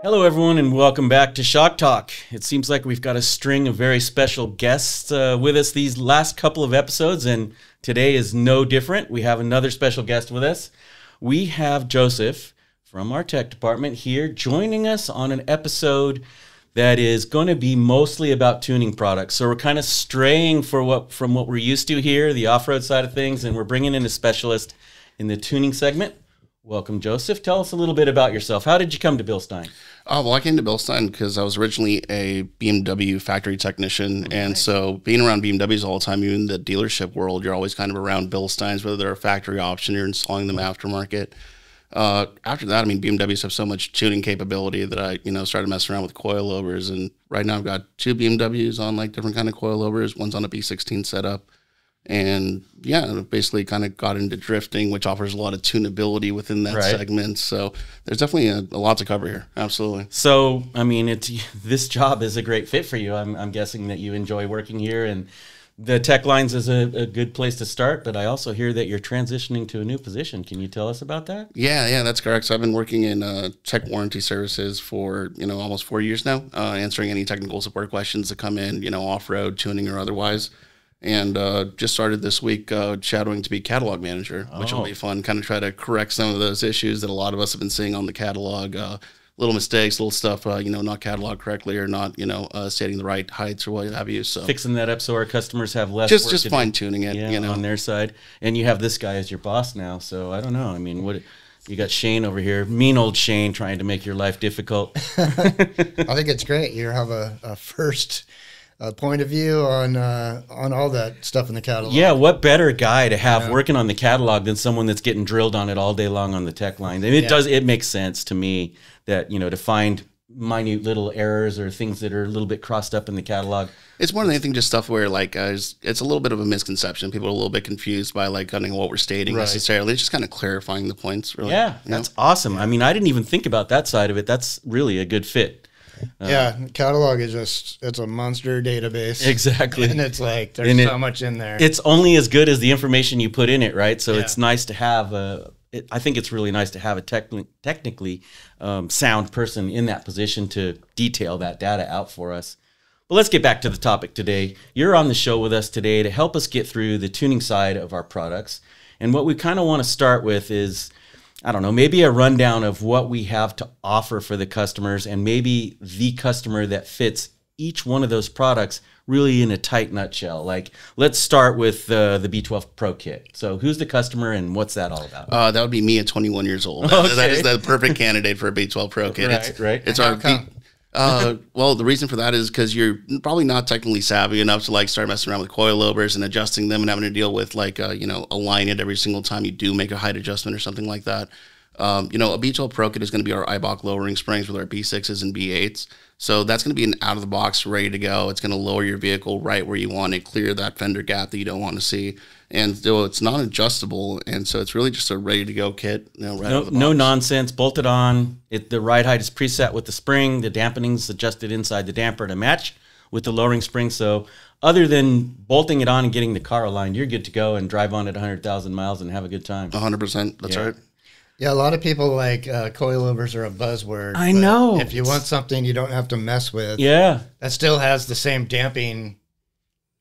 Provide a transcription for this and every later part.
Hello, everyone, and welcome back to Shock Talk. It seems like we've got a string of very special guests with us these last couple of episodes, and today is no different. We have another special guest with us. We have Joseph from our tech department here joining us on an episode that is going to be mostly about tuning products. So we're kind of straying from what we're used to here, the off-road side of things, and we're bringing in a specialist in the tuning segment. Welcome, Joseph. Tell us a little bit about yourself. How did you come to BILSTEIN? Well, I came to BILSTEIN because I was originally a BMW factory technician. Right. And so being around BMWs all the time, even in the dealership world, you're always kind of around BILSTEINs, whether they're a factory option, you're installing them aftermarket. After that, I mean, BMWs have so much tuning capability that I, started messing around with coilovers. And right now I've got two BMWs on like different kind of coilovers. One's on a B16 setup. And yeah, basically kind of got into drifting, which offers a lot of tunability within that segment. So there's definitely a lot to cover here. Absolutely. So, I mean, this job is a great fit for you. I'm guessing that you enjoy working here, and the tech lines is a good place to start. But I also hear that you're transitioning to a new position. Can you tell us about that? Yeah, that's correct. So I've been working in tech warranty services for, almost 4 years now, answering any technical support questions that come in, off-road, tuning or otherwise. And just started this week shadowing to be catalog manager, which will be fun. Kind of try to correct some of those issues that a lot of us have been seeing on the catalog. Little mistakes, little stuff, not cataloged correctly or not, stating the right heights or what have you. So fixing that up so our customers have less just work to fine tuning it, on their side. And you have this guy as your boss now, so I don't know. I mean, what you got Shane over here, mean old Shane, trying to make your life difficult. I think it's great. You have a first point of view on all that stuff in the catalog. Yeah, what better guy to have working on the catalog than someone that's getting drilled on it all day long on the tech line? And it makes sense to me that, to find minute little errors or things that are a little bit crossed up in the catalog. It's more than anything just stuff where it's a little bit of a misconception. People are a little bit confused by kind of what we're stating necessarily. It's just kind of clarifying the points. Really. Yeah, that's awesome. I mean, I didn't even think about that side of it. That's really a good fit. Catalog is it's a monster database. Exactly. And it's like, there's so much in there. It's only as good as the information you put in it, right? So it's nice to have I think it's really nice to have a technically sound person in that position to detail that data out for us. But let's get back to the topic today. You're on the show with us today to help us get through the tuning side of our products. And what we kind of want to start with is, I don't know, maybe a rundown of what we have to offer for the customers and maybe the customer that fits each one of those products really in a tight nutshell. Like, let's start with the B12 Pro Kit. So who's the customer and what's that all about? That would be me at 21 years old. Okay. That is the perfect candidate for a B12 Pro Kit. Right. It's our well, the reason for that is because you're probably not technically savvy enough to start messing around with coilovers and adjusting them and having to deal with align it every single time you do make a height adjustment or something like that. A B12 Pro Kit is going to be our IBOC lowering springs with our B6s and B8s. So that's going to be an out of the box, ready to go. It's going to lower your vehicle right where you want it, clear that fender gap that you don't want to see. And so it's not adjustable. And so it's really just a ready to go kit. Right out of the box. No nonsense, bolted on. The ride height is preset with the spring. The dampening's adjusted inside the damper to match with the lowering spring. So other than bolting it on and getting the car aligned, you're good to go and drive on at 100,000 miles and have a good time. 100%. That's right. Yeah, a lot of people coilovers are a buzzword. I know. If you want something you don't have to mess with, that still has the same damping.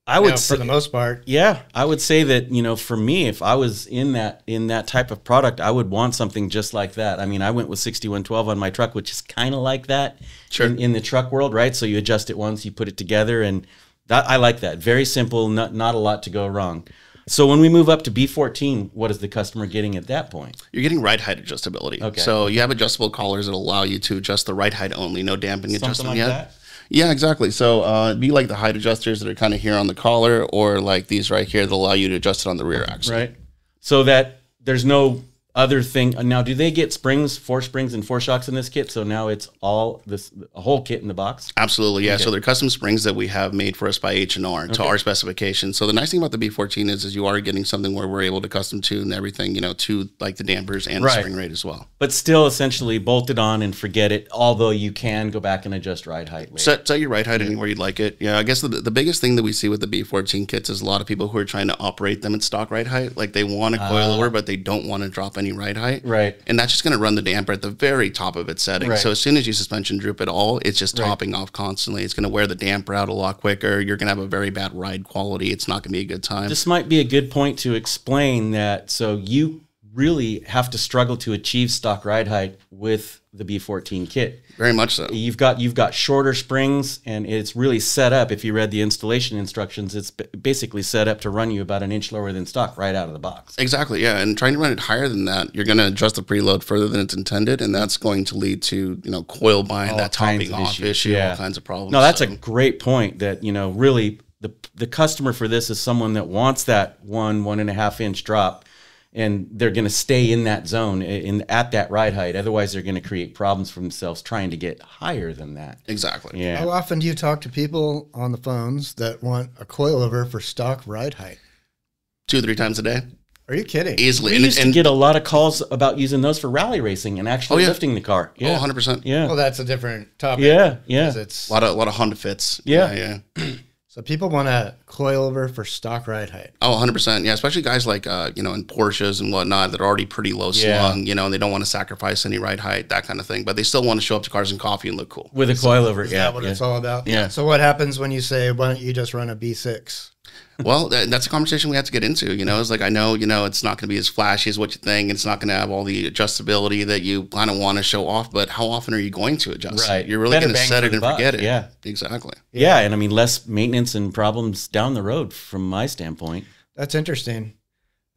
I would say, for the most part. Yeah, I would say that for me, if I was in that type of product, I would want something just like that. I mean, I went with 6112 on my truck, which is kind of like that in the truck world, right? So you adjust it once, you put it together, and I like that. Very simple, not a lot to go wrong. So when we move up to B14, what is the customer getting at that point? You're getting ride height adjustability. Okay. So you have adjustable collars that allow you to adjust the ride height only, no dampening adjustment yet. That? Yeah, exactly. So it'd be like the height adjusters that are kind of here on the collar, or like these right here that allow you to adjust it on the rear axle. Right. So that there's no other thing. Now, do they get springs, 4 springs and 4 shocks in this kit? So now it's a whole kit in the box? Absolutely, yeah. Okay. So they're custom springs that we have made for us by H&R to our specifications. So the nice thing about the B14 is you are getting something where we're able to custom tune everything, to like the dampers and the spring rate as well. But still essentially bolted on and forget it, although you can go back and adjust ride height later. Set your ride height anywhere you'd like it. Yeah, I guess the biggest thing that we see with the B14 kits is a lot of people who are trying to operate them at stock ride height. Like they want a coilover, but they don't want to drop any any ride height. Right. And that's just going to run the damper at the very top of its setting. Right. So as soon as you suspension droop at all, it's just topping off constantly. It's going to wear the damper out a lot quicker. You're going to have a very bad ride quality. It's not going to be a good time. This might be a good point to explain that. So you really have to struggle to achieve stock ride height with the B14 kit. Very much so. You've got shorter springs, and it's really set up. If you read the installation instructions, it's basically set up to run you about an inch lower than stock right out of the box. Exactly, yeah. And trying to run it higher than that, you're going to adjust the preload further than it's intended, and that's going to lead to, you know, coil bind, that topping off issue, all kinds of problems. No, that's a great point. That, you know, really the customer for this is someone that wants that 1.5 inch drop. And they're going to stay in that zone at that ride height. Otherwise, they're going to create problems for themselves trying to get higher than that. Exactly. Yeah. How often do you talk to people on the phones that want a coilover for stock ride height? 2-3 times a day. Are you kidding? Easily. We used to get a lot of calls about using those for rally racing and actually lifting the car. Yeah. 100%. Yeah. Well, that's a different topic. Yeah. Yeah. It's A lot of Honda Fits. Yeah. So people want a coilover for stock ride height. Oh, 100%. Yeah, especially guys like, you know, in Porsches and whatnot that are already pretty low slung, you know, and they don't want to sacrifice any ride height, that kind of thing. But they still want to show up to Cars and Coffee and look cool. With a coilover, Is that what it's all about? Yeah. So what happens when you say, why don't you just run a B6? Well, that's a conversation we have to get into, you know. It's like, I know, you know, it's not going to be as flashy as what you think. It's not going to have all the adjustability that you kind of want to show off, but how often are you going to adjust? Right. You're really going to set it and forget it. Yeah. Exactly. Yeah. And I mean, less maintenance and problems down the road from my standpoint. That's interesting.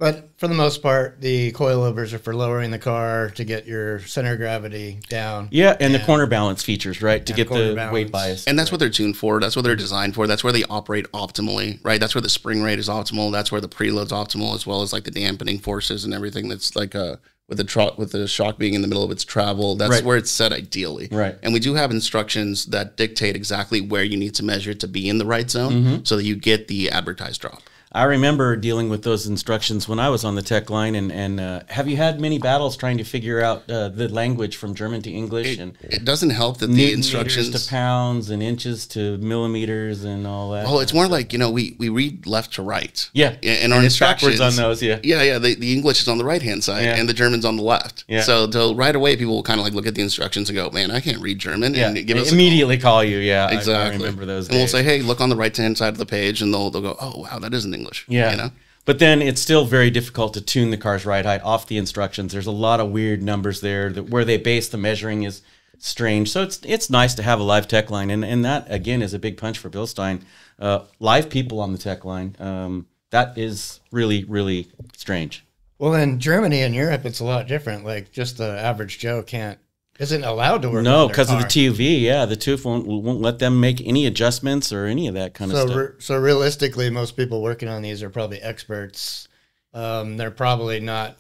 But for the most part, the coilovers are for lowering the car to get your center of gravity down. Yeah, and the corner balance features, right, to get the balance. weight bias. And that's what they're tuned for. That's what they're designed for. That's where they operate optimally, right? That's where the spring rate is optimal. That's where the preload's optimal, as well as like the dampening forces and everything. That's like with the shock being in the middle of its travel. That's where it's set ideally. Right. And we do have instructions that dictate exactly where you need to measure to be in the right zone, so that you get the advertised drop. I remember dealing with those instructions when I was on the tech line, and have you had many battles trying to figure out the language from German to English? It doesn't help that the Newton instructions meters to pounds and inches to millimeters and all that. Well, it's more like, you know, we read left to right. Yeah, and our it's instructions backwards on those. Yeah, yeah. The English is on the right hand side, and the German's on the left. Yeah. So right away, people will kind of like look at the instructions and go, "Man, I can't read German." Yeah, and give us immediately call you. Yeah, exactly. I remember those. And days. we'll say, "Hey, look on the right hand side of the page," and they'll go, "Oh, wow, that isn't English." Yeah. You know. But then it's still very difficult to tune the car's ride height off the instructions. There's a lot of weird numbers there that where they base the measuring is strange. So it's nice to have a live tech line, and that again is a big punch for Bilstein. Live people on the tech line. That is really, really strange. Well, in Germany and Europe, it's a lot different. Like just the average Joe isn't allowed to work. No, because of the TUV. Yeah, the TUV won't let them make any adjustments or any of that kind of stuff. So realistically, most people working on these are probably experts. They're probably not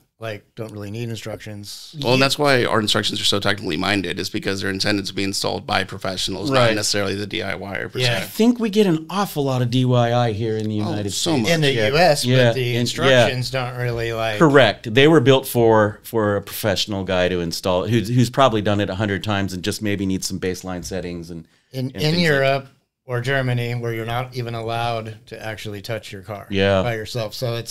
don't really need instructions. Well, and that's why our instructions are so technically minded, is because they're intended to be installed by professionals, not necessarily the DIYer per se. I think we get an awful lot of DIY here in the United States. much. In the U.S., but the instructions don't really Correct. They were built for a professional guy to install it, who's probably done it 100 times and just maybe needs some baseline settings. And in Europe or Germany, where you're not even allowed to actually touch your car by yourself. So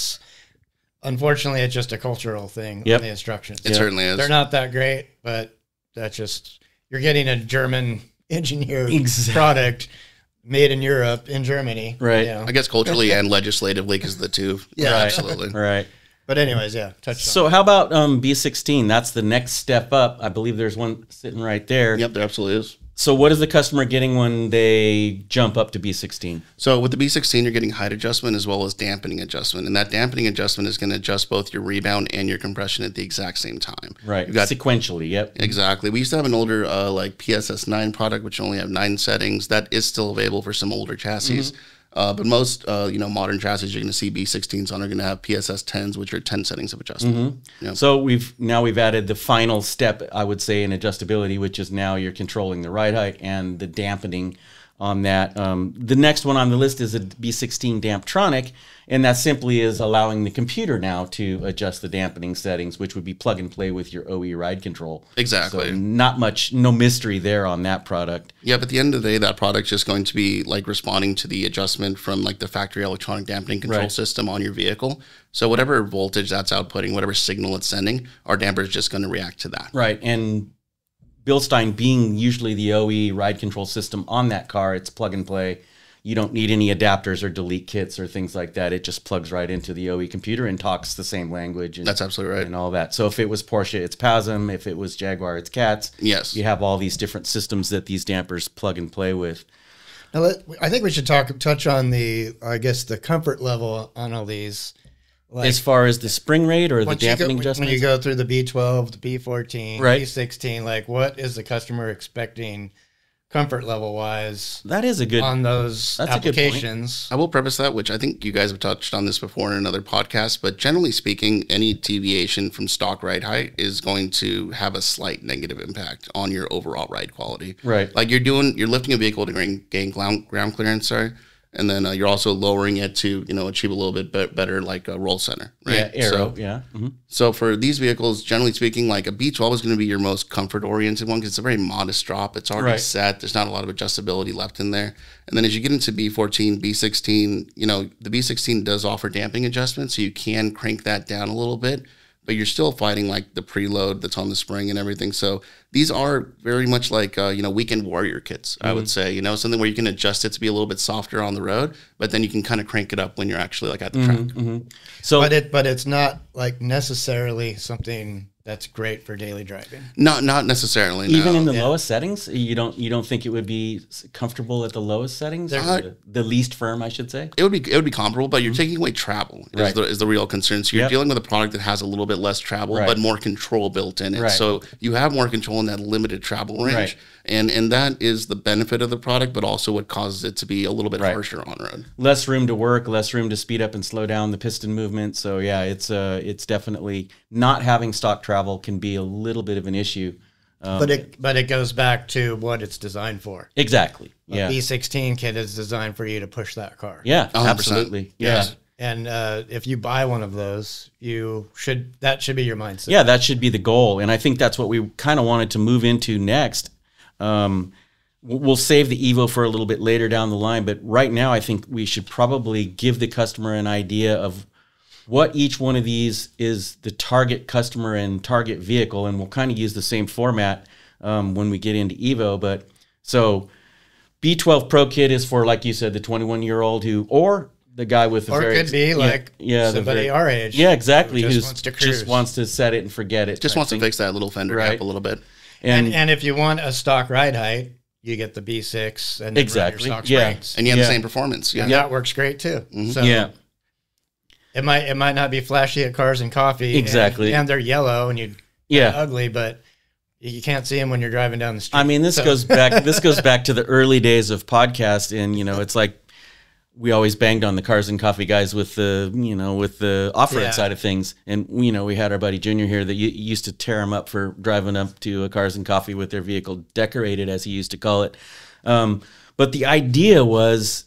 unfortunately, it's just a cultural thing on the instructions. It certainly is. They're not that great, but that's just, you're getting a German engineered product made in Europe, in Germany. Right. You know. I guess culturally and legislatively, because of the two. Yeah, absolutely. Right. But anyways, So how about B16? That's the next step up. I believe there's one sitting right there. Yep, there absolutely is. So what is the customer getting when they jump up to B16? So with the B16, you're getting height adjustment as well as dampening adjustment. And that dampening adjustment is going to adjust both your rebound and your compression at the exact same time. Right. You've got sequentially, yep. Exactly. We used to have an older PSS 9 product, which only have 9 settings. That is still available for some older chassis. But most modern chassis you're going to see B16s on are going to have PSS 10s, which are 10 settings of adjustment. Yep. So we've added the final step, I would say, in adjustability, which is now you're controlling the ride height and the dampening on that. The next one on the list is a B16 Damptronic, and that simply is allowing the computer now to adjust the dampening settings, which would be plug and play with your OE ride control. Exactly. So no mystery there on that product. Yeah, but at the end of the day, that product's just going to be like responding to the adjustment from like the factory electronic dampening control system on your vehicle. So whatever voltage that's outputting, whatever signal it's sending, our damper is just going to react to that. Right, and BILSTEIN being usually the OE ride control system on that car, it's plug and play. You don't need any adapters or delete kits or things like that. It just plugs right into the OE computer and talks the same language. And, that's absolutely right. And all that. So if it was Porsche, it's PASM. If it was Jaguar, it's CATS. Yes. You have all these different systems that these dampers plug and play with. Now, I think we should touch on the comfort level on all these. Like, as far as the spring rate or the dampening adjustments? When you go through the B12, the B14, right. B16, like what is the customer expecting comfort level wise? That is a good on those applications. I will preface that, which I think you guys have touched on this before in another podcast, but generally speaking, any deviation from stock ride height is going to have a slight negative impact on your overall ride quality. Right. Like you're lifting a vehicle to gain ground clearance, and then you're also lowering it to, achieve a little bit better, like a roll center, right? Yeah, aero, yeah. Mm-hmm. So for these vehicles, generally speaking, like a B12 is going to be your most comfort-oriented one because it's a very modest drop. It's already set. There's not a lot of adjustability left in there. And then as you get into B14, B16, the B16 does offer damping adjustments, so you can crank that down a little bit, but you're still fighting like the preload that's on the spring and everything. So these are very much like, weekend warrior kits, I would say, something where you can adjust it to be a little bit softer on the road, but then you can kind of crank it up when you're actually like at the track. Mm-hmm. So, but it's not like necessarily something that's great for daily driving. Not necessarily. Even in the lowest settings, you don't think it would be comfortable at the lowest settings, the least firm, I should say. It would be comparable, but you're taking away travel is the real concern. So you're dealing with a product that has a little bit less travel, but more control built in it. So you have more control in that limited travel range, and that is the benefit of the product, but also what causes it to be a little bit harsher on road. Less room to work, less room to speed up and slow down the piston movement. So yeah, it's definitely not having stock travel can be a little bit of an issue. But it goes back to what it's designed for. Be A B16 kit is designed for you to push that car. Yeah, 100%. Absolutely. Yeah. And if you buy one of those, that should be your mindset. Yeah, that should be the goal. And I think that's what we kind of wanted to move into next. We'll save the Evo for a little bit later down the line, but right now I think we should probably give the customer an idea of what each one of these is the target customer and target vehicle, and we'll kind of use the same format when we get into Evo. But so B12 Pro Kit is for, like you said, the 21-year-old or the guy with could be somebody our age. Yeah, exactly. Who just wants to set it and forget it. Just wants to fix that little fender gap a little bit. And if you want a stock ride height, you get the B6 and your stock springs. And you have the same performance. Yeah, and that works great too. Mm-hmm. So it might not be flashy at Cars and Coffee. Exactly. And they're yellow and ugly, but you can't see them when you're driving down the street. I mean, this goes back to the early days of podcast, and it's like we always banged on the Cars and Coffee guys with the off-road side of things. And we had our buddy Junior here that used to tear him up for driving up to a Cars and Coffee with their vehicle decorated, as he used to call it. But the idea was,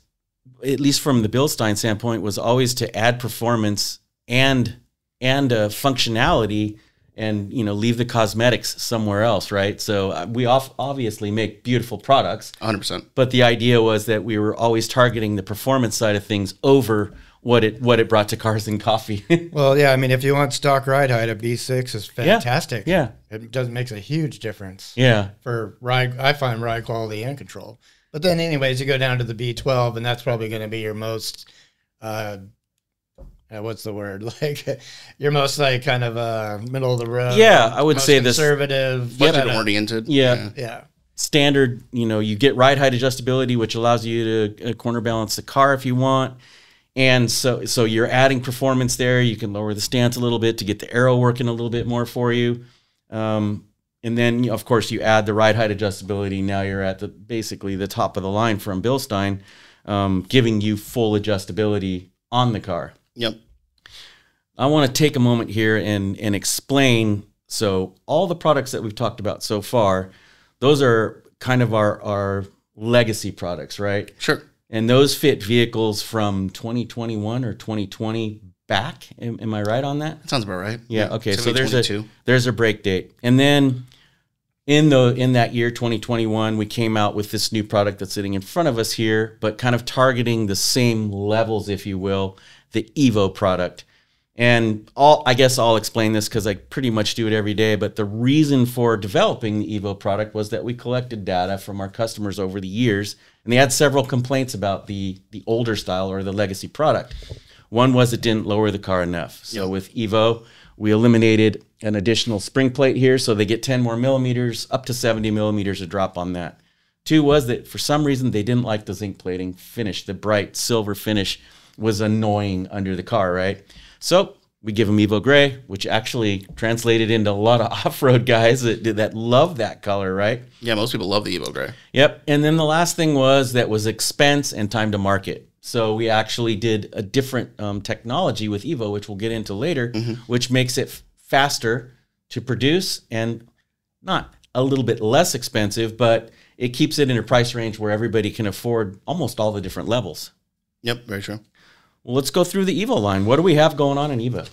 at least from the BILSTEIN standpoint, was always to add performance and functionality, and leave the cosmetics somewhere else, right? So we obviously make beautiful products, 100%. But the idea was that we were always targeting the performance side of things over what it brought to Cars and Coffee. Well, yeah, I mean, if you want stock ride height, a B6 is fantastic. Yeah, it makes a huge difference. Yeah, for ride, I find ride quality and control. But then, anyways, you go down to the B12, and that's probably going to be your most, what's the word? Like your most kind of middle of the road. Yeah, I would say conservative, budget oriented. Yeah. Standard. You get ride height adjustability, which allows you to corner balance the car if you want. And so you're adding performance there. You can lower the stance a little bit to get the aero working a little bit more for you. And then, of course, you add the ride height adjustability. Now you're at basically the top of the line from BILSTEIN, giving you full adjustability on the car. Yep. I want to take a moment here and explain. So all the products that we've talked about so far, those are kind of our legacy products, right? Sure. And those fit vehicles from 2021 or 2020 back. Am I right on that? That sounds about right. Yeah. Okay. So there's a break date, and then in that year 2021, we came out with this new product that's sitting in front of us here, but kind of targeting the same levels, if you will, the Evo product. And I guess I'll explain this because I pretty much do it every day. But the reason for developing the Evo product was that we collected data from our customers over the years, and they had several complaints about the older style or the legacy product. One was it didn't lower the car enough. So with Evo, we eliminated an additional spring plate here, so they get 10 more millimeters, up to 70 millimeters of drop on that. Two was that for some reason they didn't like the zinc plating finish. The bright silver finish was annoying under the car, right? So we give them Evo Gray, which actually translated into a lot of off-road guys that love that color, right? Yeah, most people love the Evo Gray. Yep. And then the last thing was expense and time to market. So we actually did a different technology with Evo, which we'll get into later, which makes it faster to produce and not a little bit less expensive, but it keeps it in a price range where everybody can afford almost all the different levels. Yep, very true. Well, let's go through the Evo line. What do we have going on in Evo?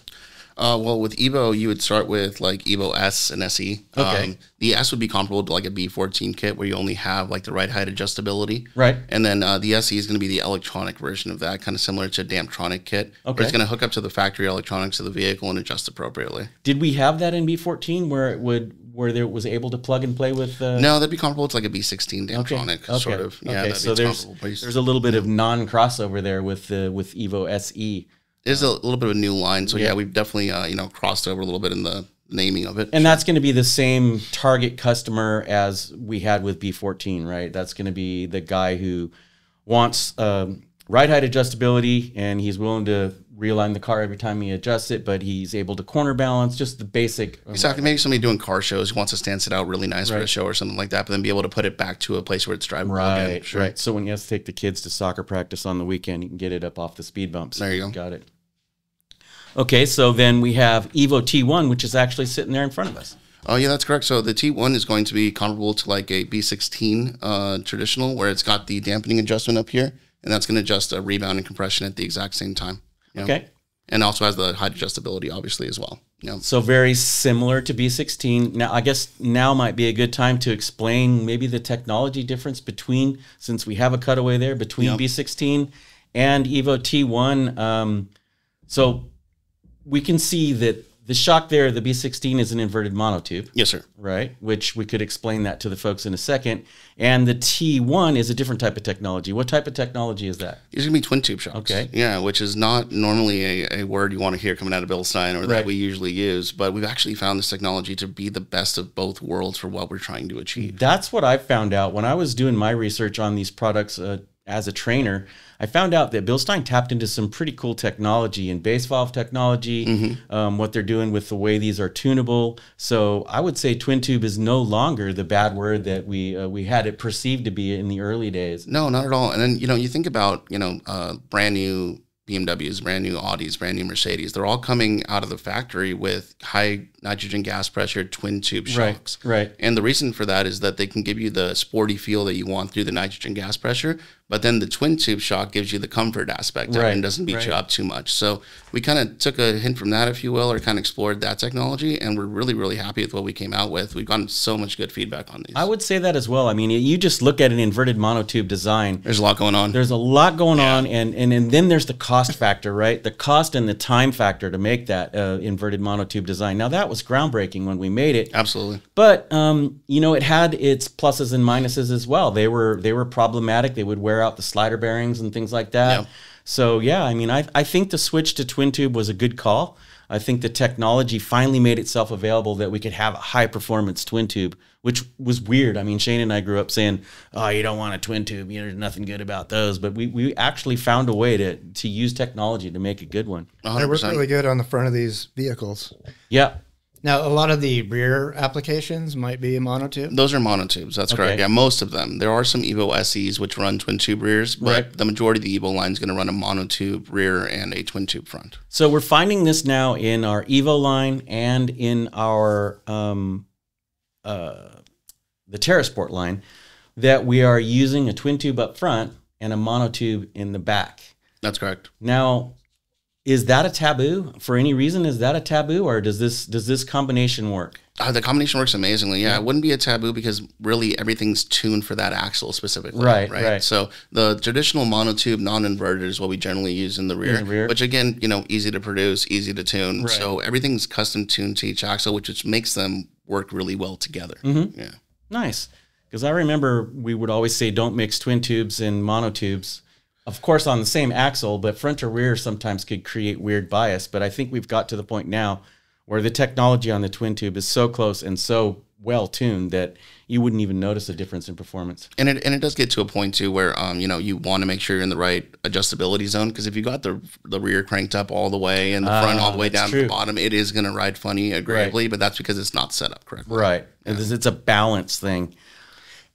Well, with Evo, you would start with like Evo S and SE. Okay. The S would be comparable to like a B14 kit where you only have like the ride height adjustability. Right. And then the SE is going to be the electronic version of that, kind of similar to a Damptronic kit. Okay. Where it's going to hook up to the factory electronics of the vehicle and adjust appropriately. Did we have that in B14 where there was able to plug and play with? No, that'd be comparable to like a B16 Damptronic sort of. Yeah. Okay. So there's a little bit of non-crossover there with Evo SE. It is a little bit of a new line, so yeah, we've definitely crossed over a little bit in the naming of it. And that's going to be the same target customer as we had with B14, right? That's going to be the guy who wants ride height adjustability, and he's willing to realign the car every time he adjusts it, but he's able to corner balance, just the basic. Exactly. Maybe somebody doing car shows who wants to stand it out really nice for a show or something like that, but then be able to put it back to a place where it's drivable again. Sure. Right. So when he has to take the kids to soccer practice on the weekend, he can get it up off the speed bumps. There you go. Got it. Okay, so then we have Evo T1, which is actually sitting there in front of us. Oh, yeah, that's correct. So the T1 is going to be comparable to like a B16 traditional, where it's got the dampening adjustment up here, and that's going to adjust a rebound and compression at the exact same time. Okay. And also has the height adjustability, obviously, as well. So very similar to B16. Now, I guess now might be a good time to explain maybe the technology difference between, since we have a cutaway there, between B16 and Evo T1. So we can see that the shock there, the B16 is an inverted monotube. Yes, sir. Right, which we could explain that to the folks in a second. And the T1 is a different type of technology. What type of technology is that? These are going to be twin tube shocks. Okay. Yeah, which is not normally a word you want to hear coming out of BILSTEIN or that we usually use. But we've actually found this technology to be the best of both worlds for what we're trying to achieve. That's what I found out when I was doing my research on these products as a trainer. I found out that BILSTEIN tapped into some pretty cool technology in base valve technology, what they're doing with the way these are tunable. So I would say twin tube is no longer the bad word that we had it perceived to be in the early days. No, not at all. And then, you think about, brand new BMWs, brand new Audis, brand new Mercedes. They're all coming out of the factory with high nitrogen gas pressure twin tube shocks. Right. And the reason for that is that they can give you the sporty feel that you want through the nitrogen gas pressure, but then the twin tube shock gives you the comfort aspect of it and doesn't beat you up too much. So we kind of took a hint from that, if you will, or kind of explored that technology, and we're really, really happy with what we came out with. We've gotten so much good feedback on these. I would say that as well. I mean, you just look at an inverted monotube design. There's a lot going on. There's a lot going on, and then there's the cost factor, right? The cost and the time factor to make that inverted monotube design. Now, that was groundbreaking when we made it. Absolutely. But, it had its pluses and minuses as well. They were problematic. They would wear out the slider bearings and things like that. Yeah. So, yeah, I mean, I think the switch to twin tube was a good call. I think the technology finally made itself available that we could have a high-performance twin tube, which was weird. I mean, Shane and I grew up saying, oh, you don't want a twin tube. There's nothing good about those. But we actually found a way to use technology to make a good one. 100%. They work really good on the front of these vehicles. Yeah. Now, a lot of the rear applications might be a monotube. Those are monotubes. That's correct. Yeah, most of them. There are some Evo SEs which run twin tube rears, but the majority of the Evo line is going to run a monotube rear and a twin tube front. So we're finding this now in our Evo line and in our the TerraSport line. that we are using a twin tube up front and a monotube in the back. That's correct. Now, is that a taboo? For any reason, is that a taboo, or does this combination work? The combination works amazingly. Yeah, it wouldn't be a taboo because really everything's tuned for that axle specifically. Right. So the traditional monotube non-inverted is what we generally use in the rear. Which again, easy to produce, easy to tune. Right. So everything's custom tuned to each axle, which makes them work really well together. Mm-hmm. Yeah. Nice. Because I remember we would always say don't mix twin tubes and monotubes. Of course, on the same axle, but front or rear sometimes could create weird bias. But I think we've got to the point now where the technology on the twin tube is so close and so well tuned that you wouldn't even notice a difference in performance. And it does get to a point too where you want to make sure you're in the right adjustability zone, because if you got the rear cranked up all the way and the front all the way down to the bottom, it is going to ride funny agreeably. But that's because it's not set up correctly. Right. Yeah. It's a balance thing.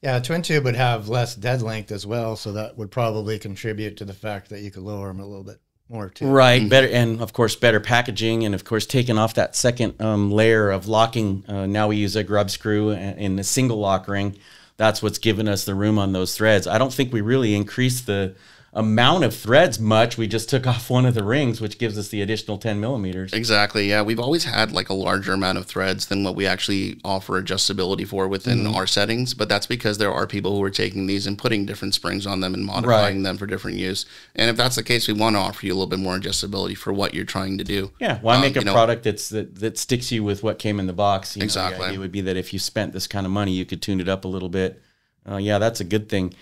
Yeah, a twin tube would have less dead length as well, so that would probably contribute to the fact that you could lower them a little bit more too. Right, better, and of course better packaging, and of course taking off that second layer of locking. Now we use a grub screw in a single lock ring. That's what's given us the room on those threads. I don't think we really increased the amount of threads much. We just took off one of the rings, which gives us the additional 10 millimeters. Exactly. Yeah, we've always had like a larger amount of threads than what we actually offer adjustability for within our settings, but that's because there are people who are taking these and putting different springs on them and modifying them for different use. And if that's the case, we want to offer you a little bit more adjustability for what you're trying to do. Yeah, why make a product that sticks you with what came in the box? Exactly. It would be that if you spent this kind of money, you could tune it up a little bit. Yeah, that's a good thing.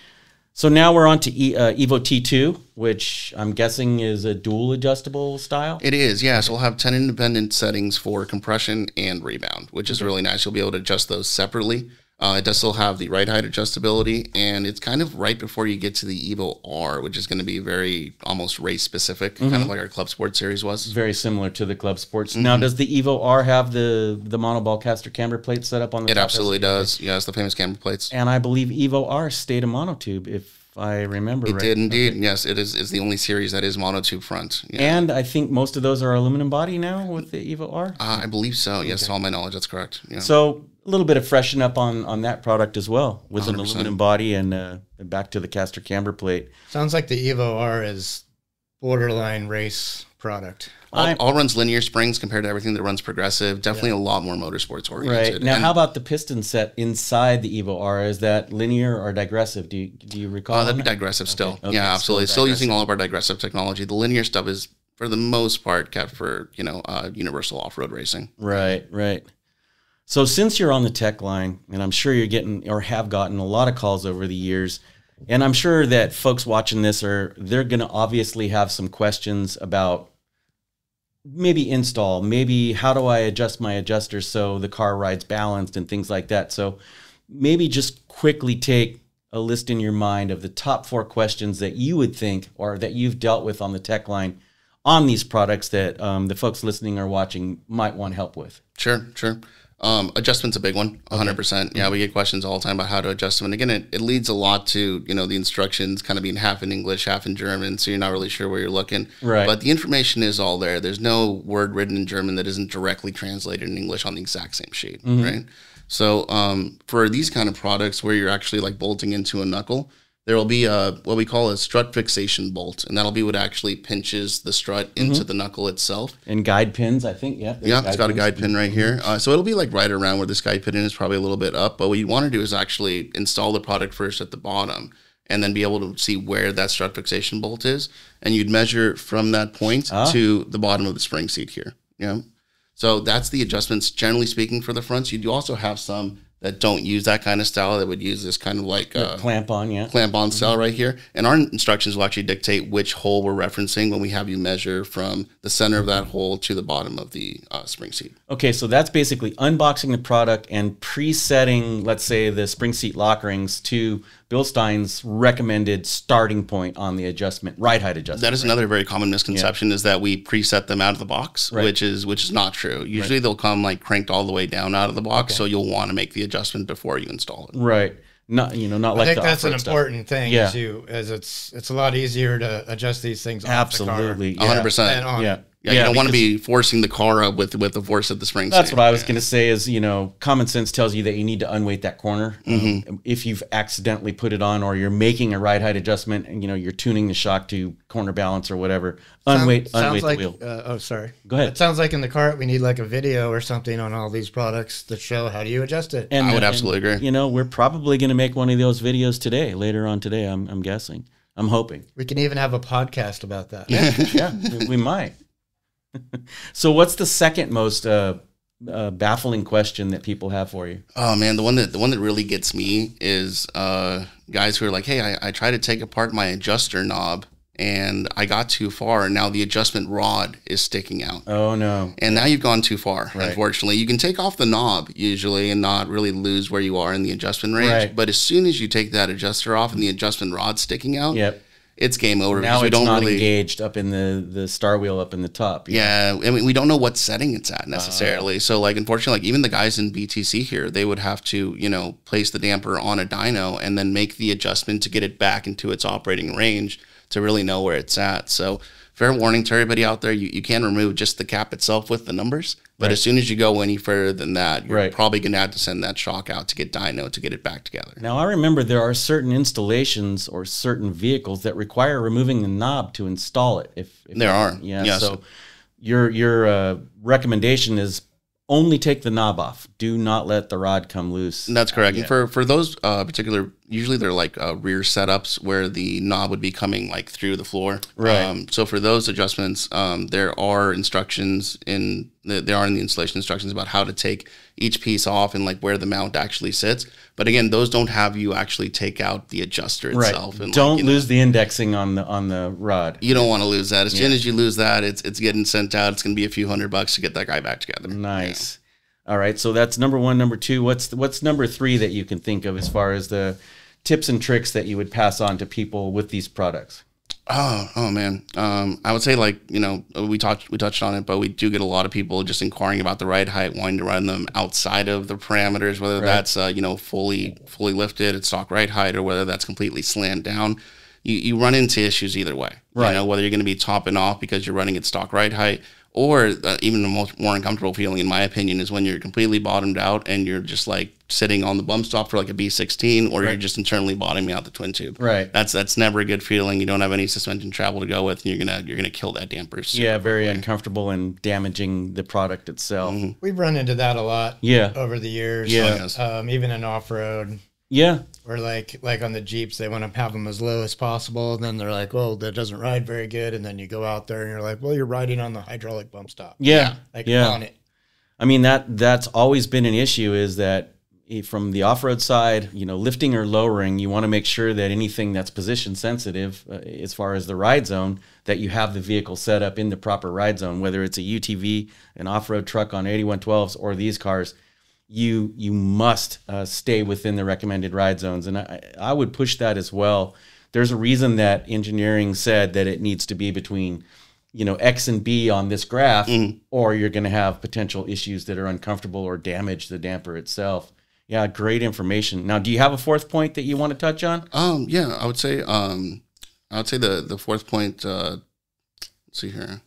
So now we're on to Evo T2, which I'm guessing is a dual adjustable style? It is, yeah. So we'll have 10 independent settings for compression and rebound, which is really nice. You'll be able to adjust those separately. It does still have the ride height adjustability, and it's kind of right before you get to the Evo R, which is going to be very almost race specific, kind of like our Club Sport series was. Very similar to the Club Sports. Now, does the Evo R have the monoball caster camber plate set up on the top? It absolutely does. Yes, the famous camber plates. And I believe Evo R stayed a monotube, if I remember right. It did indeed. Okay. Yes, it is. It's the only series that is monotube front. Yeah. And I think most of those are aluminum body now with the Evo R? I believe so. Yes, to all my knowledge, that's correct. Yeah. So a little bit of freshen up on that product as well, with 100%. An aluminum body and back to the caster camber plate. Sounds like the Evo R is borderline race product. All runs linear springs compared to everything that runs progressive. Definitely a lot more motorsports oriented. Right. Now, how about the piston set inside the Evo R? Is that linear or digressive? Do you recall? That'd be digressive still. Okay. Yeah, absolutely. Still using all of our digressive technology. The linear stuff is, for the most part, kept for universal off-road racing. Right. So since you're on the tech line, and I'm sure you're getting or have gotten a lot of calls over the years, and I'm sure that folks watching this they're going to obviously have some questions about maybe install, maybe how do I adjust my adjuster so the car rides balanced and things like that. So maybe just quickly take a list in your mind of the top 4 questions that you would think or that you've dealt with on the tech line on these products that the folks listening or watching might want help with. Sure. Adjustment's a big one, 100%. Okay. Yeah, we get questions all the time about how to adjust them. And again, it leads a lot to, the instructions kind of being half in English, half in German, so you're not really sure where you're looking. Right. But the information is all there. There's no word written in German that isn't directly translated in English on the exact same sheet, right? So for these kind of products where you're actually like bolting into a knuckle, there will be what we call a strut fixation bolt, and that'll be what actually pinches the strut into the knuckle itself. And guide pins, I think, yeah. Yeah, it's got a guide pin right here. So it'll be like right around where this guide pin is, probably a little bit up. But what you want to do is actually install the product first at the bottom, and then be able to see where that strut fixation bolt is. And you'd measure from that point to the bottom of the spring seat here. Yeah. So that's the adjustments, generally speaking, for the fronts. You do also have some that don't use that kind of style, that would use this kind of like clamp on style right here. And our instructions will actually dictate which hole we're referencing when we have you measure from the center of that hole to the bottom of the spring seat. Okay, so that's basically unboxing the product and presetting, let's say, the spring seat lock rings to BILSTEIN's recommended starting point on the ride height adjustment. That is another very common misconception, is that we preset them out of the box, which is not true. Usually they'll come like cranked all the way down out of the box, so you'll want to make the adjustment before you install it. Right. Not like I think that's an important thing too, as it's a lot easier to adjust these things off the car. Absolutely. 100%. And on Yeah, you don't want to be forcing the car up with the force of the spring. That's what I was going to say is, common sense tells you that you need to unweight that corner. If you've accidentally put it on or you're making a ride height adjustment and, you're tuning the shock to corner balance or whatever, unweight the wheel. Oh, sorry. Go ahead. It sounds like in the cart we need like a video or something on all these products that show how do you adjust it. And I would absolutely agree. We're probably going to make one of those videos later on today, I'm guessing. I'm hoping. We can even have a podcast about that. Yeah, we might. So what's the second most baffling question that people have for you? Oh man, the one that really gets me is guys who are like, hey, I tried to take apart my adjuster knob and I got too far and now the adjustment rod is sticking out. Oh no. And now you've gone too far, right. Unfortunately. You can take off the knob usually and not really lose where you are in the adjustment range. Right. But as soon as you take that adjuster off and the adjustment rod's sticking out, yep. It's game over. Now we it's don't not really engaged up in the star wheel up in the top. Yeah, I mean, we don't know what setting it's at necessarily. So, unfortunately, even the guys in BTC here, they would have to, place the damper on a dyno and then make the adjustment to get it back into its operating range to really know where it's at. So, fair warning to everybody out there, you can remove just the cap itself with the numbers. But right. As soon as you go any further than that, you're right. probably going to have to send that shock out to get dyno to get it back together. Now, I remember there are certain installations or certain vehicles that require removing the knob to install it. If there are. Yeah. Yes. So your recommendation is only take the knob off. Do not let the rod come loose. That's correct. And for those particular, usually they're like rear setups where the knob would be coming like through the floor. Right. So for those adjustments, there are instructions in the installation instructions about how to take each piece off and like where the mount actually sits. But again, those don't have you actually take out the adjuster itself. Right. And don't lose the indexing on the rod. You don't want to lose that. As soon as you lose that, it's getting sent out. It's going to be a few $100 to get that guy back together. Nice. Yeah. All right. So that's number one. Number two, what's number three that you can think of as far as the tips and tricks that you would pass on to people with these products? Oh man. I would say we touched on it, but we do get a lot of people just inquiring about the ride height, wanting to run them outside of the parameters, whether that's fully lifted at stock ride height or whether that's completely slammed down. You run into issues either way. Right. Whether you're going to be topping off because you're running at stock ride height, or even the more uncomfortable feeling, in my opinion, is when you're completely bottomed out and you're just like sitting on the bump stop for like a B16, or you're just internally bottoming out the twin tube. Right. That's never a good feeling. You don't have any suspension travel to go with, and you're gonna kill that damper. Yeah, very uncomfortable and damaging the product itself. Mm-hmm. We've run into that a lot. Yeah. Over the years. Yeah. Even in off road. Yeah. Or like on the Jeeps, they want to have them as low as possible. And then they're like, well, that doesn't ride very good. And then you go out there and you're like, well, you're riding on the hydraulic bump stop. Yeah. On it. I mean, that's always been an issue, is that from the off-road side, lifting or lowering, you want to make sure that anything that's position sensitive as far as the ride zone, that you have the vehicle set up in the proper ride zone, whether it's a UTV, an off-road truck on 8112s, or these cars. You must stay within the recommended ride zones. And I would push that as well. There's a reason that engineering said that it needs to be between, X and B on this graph, or you're going to have potential issues that are uncomfortable or damage the damper itself. Yeah, great information. Now, do you have a fourth point that you want to touch on? Yeah, I would say the fourth point, let's see here.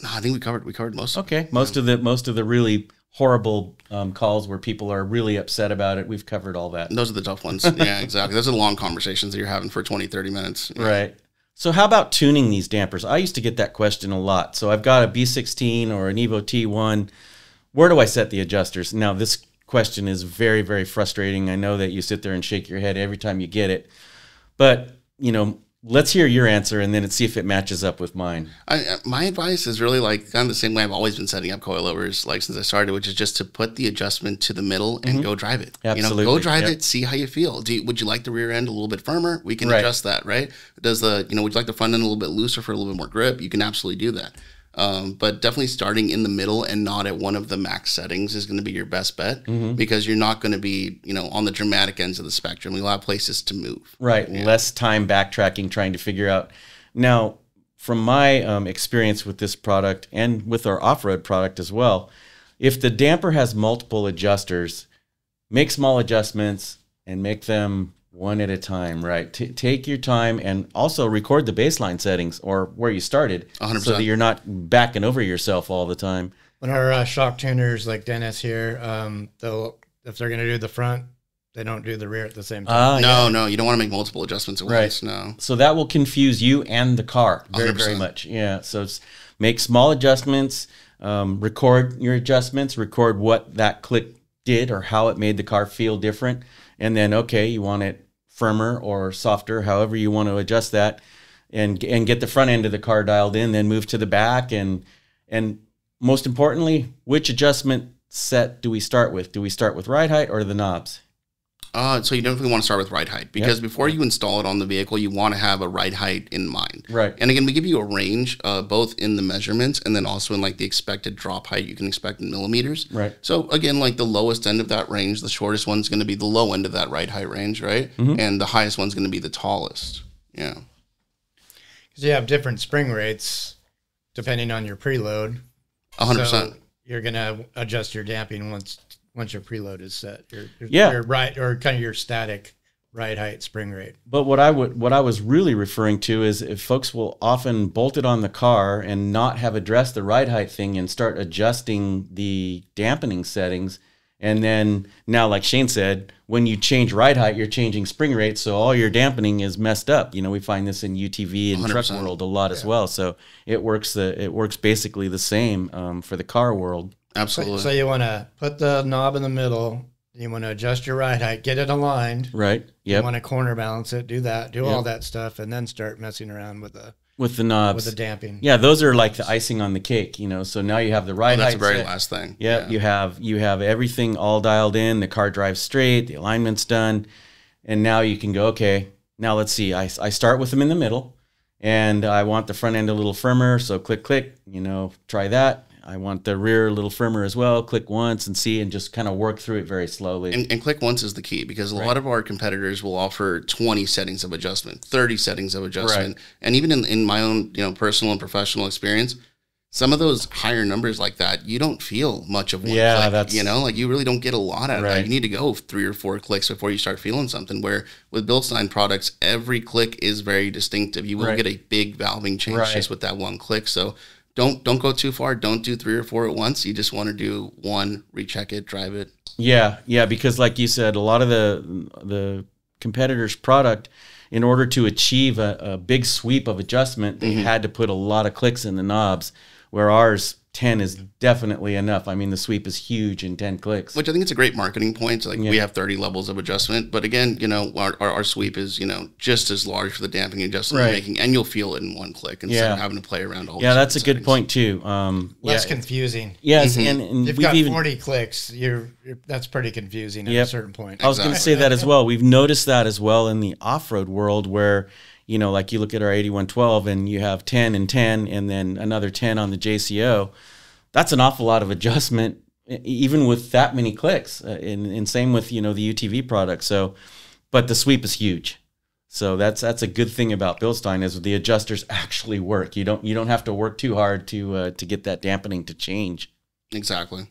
No, I think we covered most. Okay, most of the really horrible calls where people are really upset about it, we've covered all that. Those are the tough ones. Yeah, exactly. Those are the long conversations that you're having for 20, 30 minutes. Yeah. Right. So how about tuning these dampers? I used to get that question a lot. So I've got a B16 or an Evo T1. Where do I set the adjusters? Now, this question is very, very frustrating. I know that you sit there and shake your head every time you get it. But, let's hear your answer and then see if it matches up with mine. My advice is really kind of the same way I've always been setting up coilovers since I started, which is just to put the adjustment to the middle and go drive it. Absolutely. Go drive it, see how you feel. Would you like the rear end a little bit firmer? We can adjust that, right? Would you like the front end a little bit looser for a little bit more grip? You can absolutely do that. But definitely starting in the middle and not at one of the max settings is going to be your best bet, because you're not going to be, on the dramatic ends of the spectrum. You'll have places to move. Right. Yeah. Less time backtracking, trying to figure out. Now, from my experience with this product and with our off-road product as well, if the damper has multiple adjusters, make small adjustments and make them One at a time, right? Take your time, and also record the baseline settings or where you started, 100%. so that you're not backing over yourself all the time. When our shock tuners like Dennis here, if they're going to do the front, they don't do the rear at the same time. No, you don't want to make multiple adjustments at once. No. So that will confuse you and the car very, 100%. very much. Yeah. So make small adjustments, record your adjustments, record what that click did or how it made the car feel different. And then, okay, you want it firmer or softer, however you want to adjust that, and get the front end of the car dialed in, then move to the back. And most importantly, which adjustment set do we start with? Do we start with ride height or the knobs? So you definitely want to start with ride height, because before you install it on the vehicle, you want to have a ride height in mind. Right. And again, we give you a range, both in the measurements and then also in like the expected drop height you can expect in millimeters. Right. So again, like the lowest end of that range, the shortest one's going to be the low end of that ride height range, right? Mm-hmm. And the highest one's going to be the tallest. Yeah. Because you have different spring rates depending on your preload. 100%. So you're going to adjust your damping once your preload is set. Your right, or kind of your static ride height spring rate. But what I was really referring to is if folks will often bolt it on the car and not have addressed the ride height thing and start adjusting the dampening settings. And then now, like Shane said, when you change ride height, you're changing spring rate. So all your dampening is messed up. You know, we find this in UTV and 100%. truck world a lot as well. So it works basically the same for the car world. Absolutely. So you want to put the knob in the middle. You want to adjust your ride height, get it aligned. Right. Yep. You want to corner balance it, do all that stuff, and then start messing around with the knobs, with the damping. Yeah, those are like the icing on the cake, you know. So now you have the ride height. That's the very last thing. Yep, yeah. You have everything all dialed in. The car drives straight. The alignment's done, and now you can go. Okay, now let's see. I start with them in the middle, and I want the front end a little firmer. So click, click. You know, try that. I want the rear a little firmer as well. Click once and see, and just kind of work through it very slowly. And click once is the key, because a lot of our competitors will offer 20 settings of adjustment, 30 settings of adjustment. Right. And even in my own, personal and professional experience, some of those higher numbers like that, you don't feel much of one click. That's, like you really don't get a lot out of that. You need to go 3 or 4 clicks before you start feeling something, where with BILSTEIN products, every click is very distinctive. You will get a big valving change just with that one click. So don't go too far. Don't do 3 or 4 at once. You just want to do one, recheck it, drive it. Yeah, because like you said, a lot of the competitors' product, in order to achieve a big sweep of adjustment, they had to put a lot of clicks in the knobs, where ours 10 is definitely enough. I mean, the sweep is huge in 10 clicks. Which I think it's a great marketing point. Like we have 30 levels of adjustment, but again, our sweep is, just as large for the damping adjustment we're making, and you'll feel it in one click instead of having to play around all. Yeah, that's a good point too. Less confusing. Yes, and you've got 40 clicks. That's pretty confusing at a certain point. I was going to say that as well. We've noticed that as well in the off-road world, where like you look at our 8112 and you have 10 and 10 and then another 10 on the JCO. That's an awful lot of adjustment, even with that many clicks. And same with, the UTV product. So, but the sweep is huge. So that's a good thing about BILSTEIN, is the adjusters actually work. You don't have to work too hard to get that dampening to change. Exactly.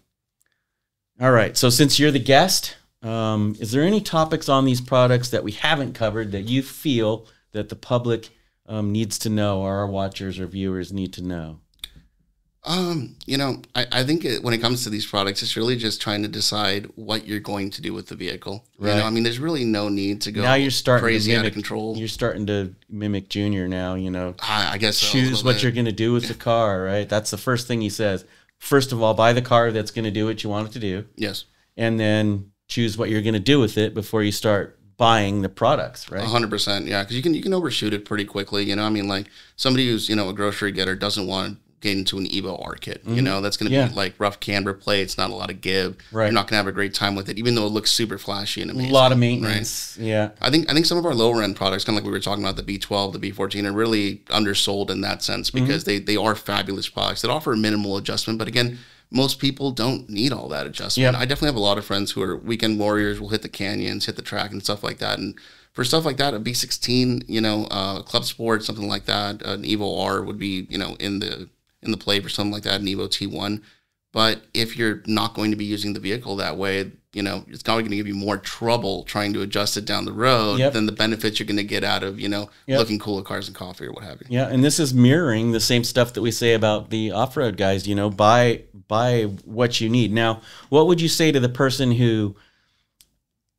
All right. So since you're the guest, is there any topics on these products that we haven't covered that you feel that the public needs to know, or our watchers or viewers need to know? I think when it comes to these products, it's really just trying to decide what you're going to do with the vehicle. Right. I mean, there's really no need to go now you're starting crazy to mimic, out of control. You're starting to mimic Junior now, I guess choose what you're going to do with the car, right? That's the first thing he says. First of all, buy the car that's going to do what you want it to do. Yes. And then choose what you're going to do with it before you start buying the products, right? 100%, yeah, because you can overshoot it pretty quickly. I mean, like somebody who's a grocery getter doesn't want to get into an Evo R kit. That's going to be like rough camber plates, not a lot of give. Right. You're not going to have a great time with it, even though it looks super flashy and amazing. A lot of maintenance. Right? Yeah. I think some of our lower end products, kind of like we were talking about, the B12, the B14, are really undersold in that sense, because they are fabulous products that offer minimal adjustment. But again, most people don't need all that adjustment. I definitely have a lot of friends who are weekend warriors, will hit the canyons, hit the track and stuff like that. And for stuff like that, a B16, Club Sport, something like that, an Evo R would be, in the play for something like that, an Evo T1. But if you're not going to be using the vehicle that way, you know, it's probably going to give you more trouble trying to adjust it down the road than the benefits you're going to get out of, you know, looking cool at Cars and Coffee or what have you. Yeah, and this is mirroring the same stuff that we say about the off-road guys, you know, buy what you need. Now, what would you say to the person who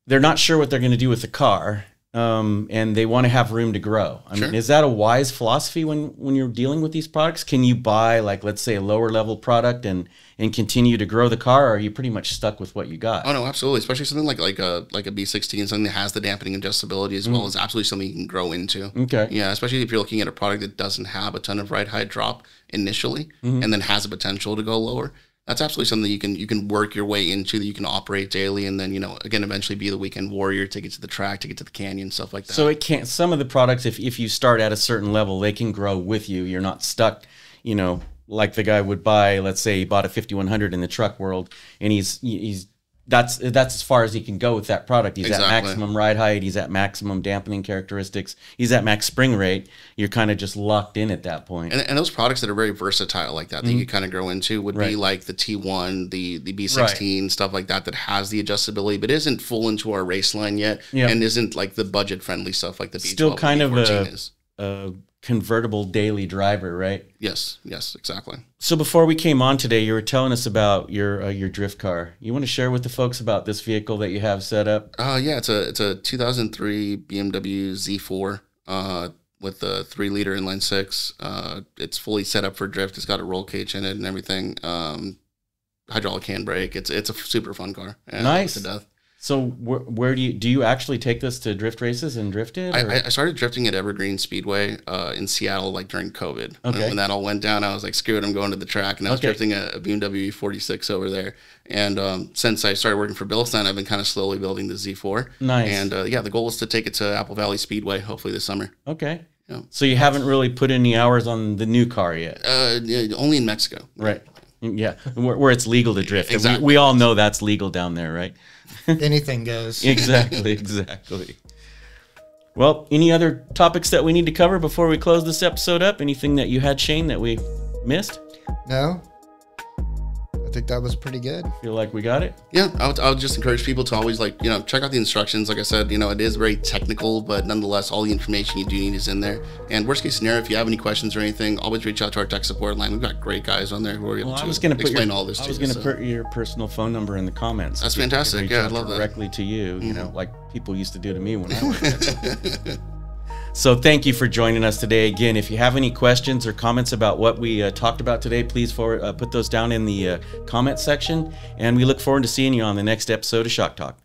they're not sure what they're going to do with the car, and they want to have room to grow? I mean, is that a wise philosophy when you're dealing with these products? Can you buy, like, let's say, a lower level product and continue to grow the car, or are you pretty much stuck with what you got? Oh no, absolutely. Especially something like a B16, something that has the dampening adjustability as well, is absolutely something you can grow into. Okay. Yeah, especially if you're looking at a product that doesn't have a ton of ride height drop initially, and then has a potential to go lower. That's absolutely something you can work your way into, that you can operate daily, and then, you know, again, eventually be the weekend warrior, take it to the track, take it to the canyon, stuff like that. So it can't. Some of the products, if you start at a certain level, they can grow with you. You're not stuck, you know, like the guy would buy. Let's say he bought a 5100 in the truck world, and that's as far as he can go with that product. He's at maximum ride height. He's at maximum dampening characteristics. He's at max spring rate. You're kind of just locked in at that point. And those products that are very versatile like that, that you kind of grow into, would be like the T1, the B16, stuff like that has the adjustability, but isn't full into our race line yet, and isn't like the budget-friendly stuff like the B12. Still kind of is. A convertible daily driver, right? Yes, exactly. So before we came on today, you were telling us about your drift car. You want to share with the folks about this vehicle that you have set up? Yeah, it's a 2003 BMW Z4 with a 3-liter inline 6. It's fully set up for drift. It's got a roll cage in it and everything. Hydraulic handbrake. It's a super fun car. Nice. To death. So where do you actually take this to drift races and drift it? I started drifting at Evergreen Speedway in Seattle, like during COVID. Okay. When that all went down, I was like, screw it, I'm going to the track. And I was drifting a BMW E46 over there. And since I started working for BILSTEIN, I've been kind of slowly building the Z4. Nice. And the goal is to take it to Apple Valley Speedway, hopefully this summer. Okay. Yeah. So you haven't really put any hours on the new car yet? Only in Mexico. Right. Yeah, where it's legal to drift. Exactly. We all know that's legal down there, right? Anything goes. Exactly. Well, any other topics that we need to cover before we close this episode up? Anything that you had, Shane, that we missed? No. I think that was pretty good. Feel like we got it? Yeah, I would just encourage people to always, like, you know, check out the instructions. Like I said, you know, it is very technical, but nonetheless, all the information you do need is in there. And worst case scenario, if you have any questions or anything, always reach out to our tech support line. We've got great guys on there who are able to explain all this to you. I was going to put your personal phone number in the comments. That's fantastic. Yeah, I love that. Directly to you, you know, like people used to do to me when I worked there. So thank you for joining us today. Again, if you have any questions or comments about what we talked about today, please put those down in the comment section. And we look forward to seeing you on the next episode of Shock Talk.